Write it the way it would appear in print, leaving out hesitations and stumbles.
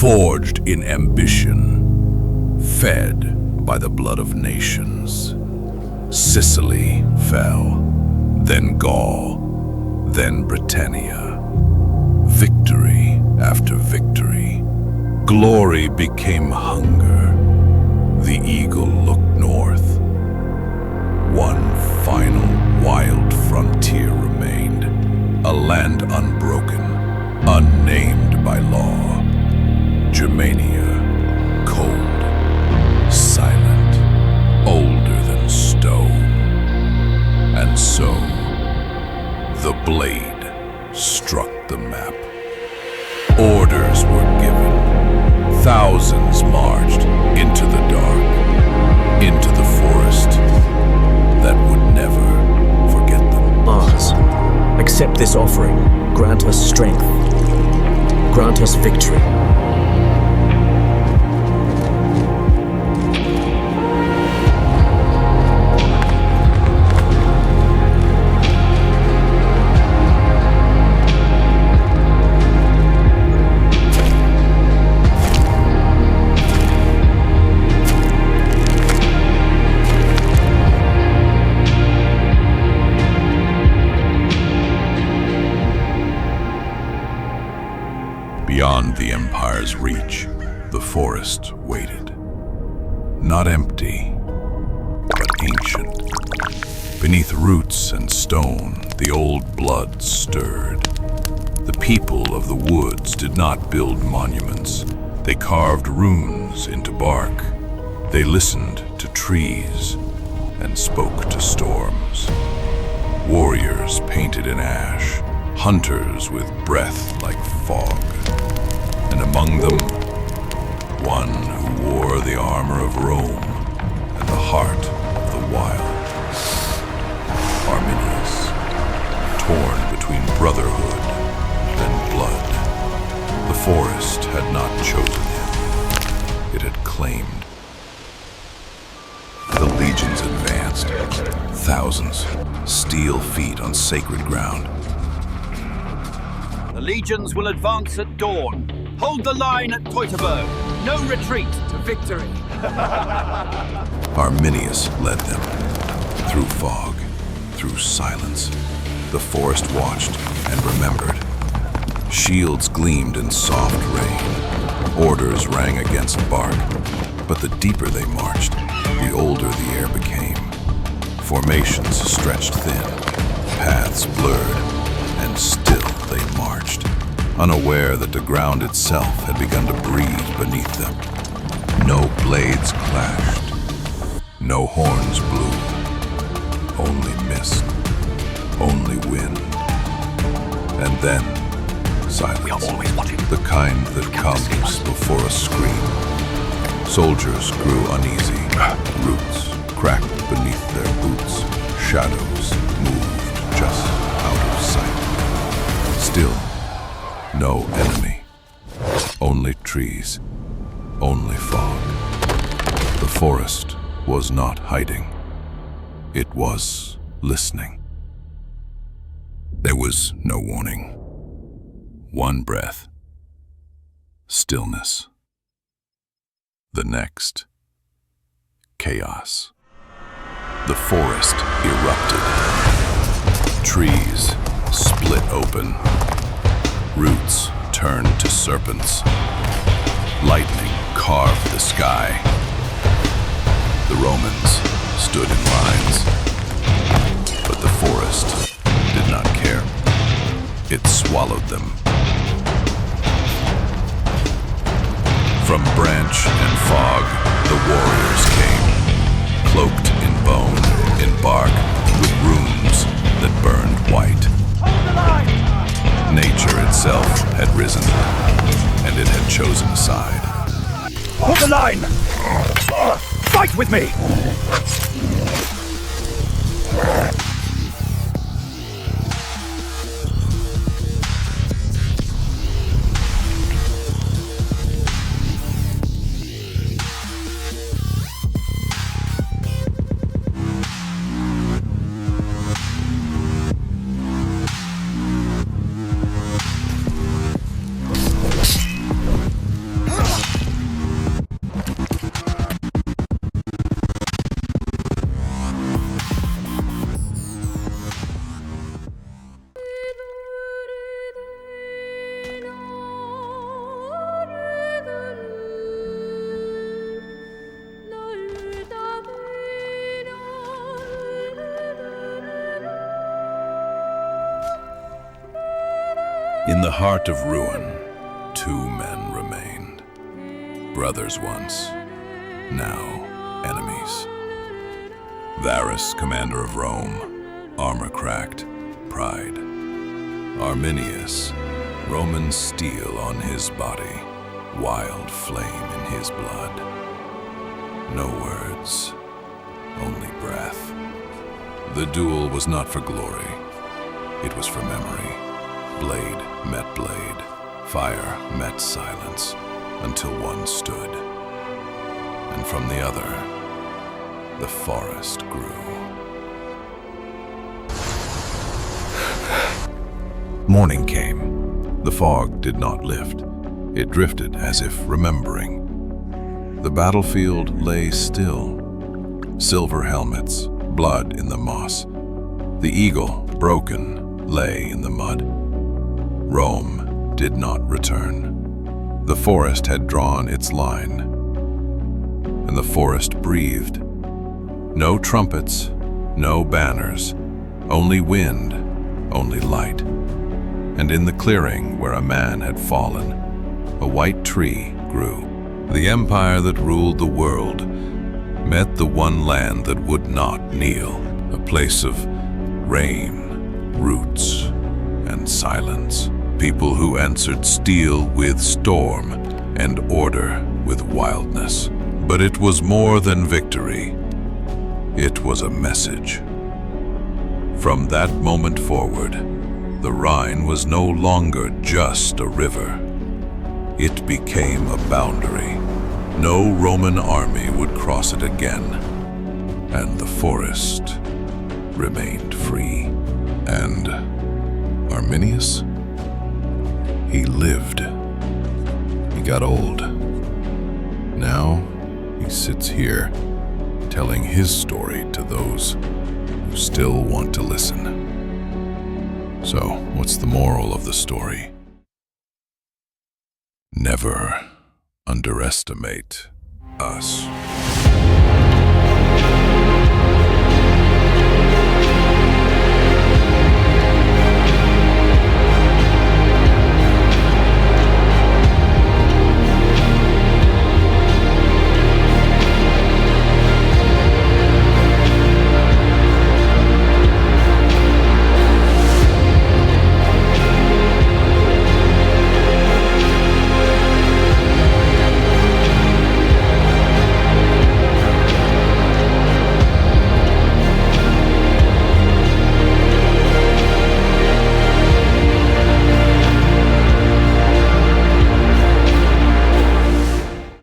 forged in ambition, fed by the blood of nations. Sicily fell, then Gaul, then Britannia. Victory after victory. Glory became hunger. The eagle looked north. One final wild frontier remained, a land unbroken, unnamed by law. Germania, cold, silent, older than stone. And so, the blade struck the map. Orders were given. Thousands marched into the dark, into the forest that would never forget them. Mars, accept this offering. Grant us strength. Grant us victory. Beyond the empire's reach, the forest waited. Not empty, but ancient. Beneath roots and stone, the old blood stirred. The people of the woods did not build monuments. They carved runes into bark. They listened to trees and spoke to storms. Warriors painted in ash, hunters with breath like fog. And among them, one who wore the armor of Rome and the heart of the wild. Arminius, torn between brotherhood and blood. The forest had not chosen him. It had claimed. The legions advanced, thousands, steel feet on sacred ground. The legions will advance at dawn. Hold the line at Teutoburg. No retreat to victory. Arminius led them. Through fog, through silence. The forest watched and remembered. Shields gleamed in soft rain. Orders rang against bark. But the deeper they marched, the older the air became. Formations stretched thin, paths blurred, and still they marched, unaware that the ground itself had begun to breathe beneath them. No blades clashed, no horns blew, only mist, only wind. And then, silence. We are always watching. The kind that comes before a scream. Soldiers grew uneasy, roots cracked beneath their boots, shadows moved just out of sight. Still, no enemy, only trees, only fog. The forest was not hiding, it was listening. There was no warning. One breath, stillness. The next, chaos. The forest erupted. Trees split open. Roots turned to serpents. Lightning carved the sky. The Romans stood in lines. But the forest did not care. It swallowed them. From branch and fog, the warriors came, cloaked in bone, in bark, with runes that burned white. Nature itself had risen, and it had chosen a side. Hold the line! Fight with me! In the heart of ruin, two men remained. Brothers once, now enemies. Varus, commander of Rome, armor cracked, pride. Arminius, Roman steel on his body, wild flame in his blood. No words, only breath. The duel was not for glory, it was for memory. Blade met blade, fire met silence, until one stood. And from the other, the forest grew. Morning came. The fog did not lift. It drifted as if remembering. The battlefield lay still. Silver helmets, blood in the moss. The eagle, broken, lay in the mud. Rome did not return. The forest had drawn its line. And the forest breathed. No trumpets, no banners, only wind, only light. And in the clearing where a man had fallen, a white tree grew. The empire that ruled the world met the one land that would not kneel, a place of rain, roots, and silence. People who answered steel with storm and order with wildness. But it was more than victory. It was a message. From that moment forward, the Rhine was no longer just a river. It became a boundary. No Roman army would cross it again, and the forest remained free. And Arminius? He lived. He got old. Now he sits here, telling his story to those who still want to listen. So, what's the moral of the story? Never underestimate us.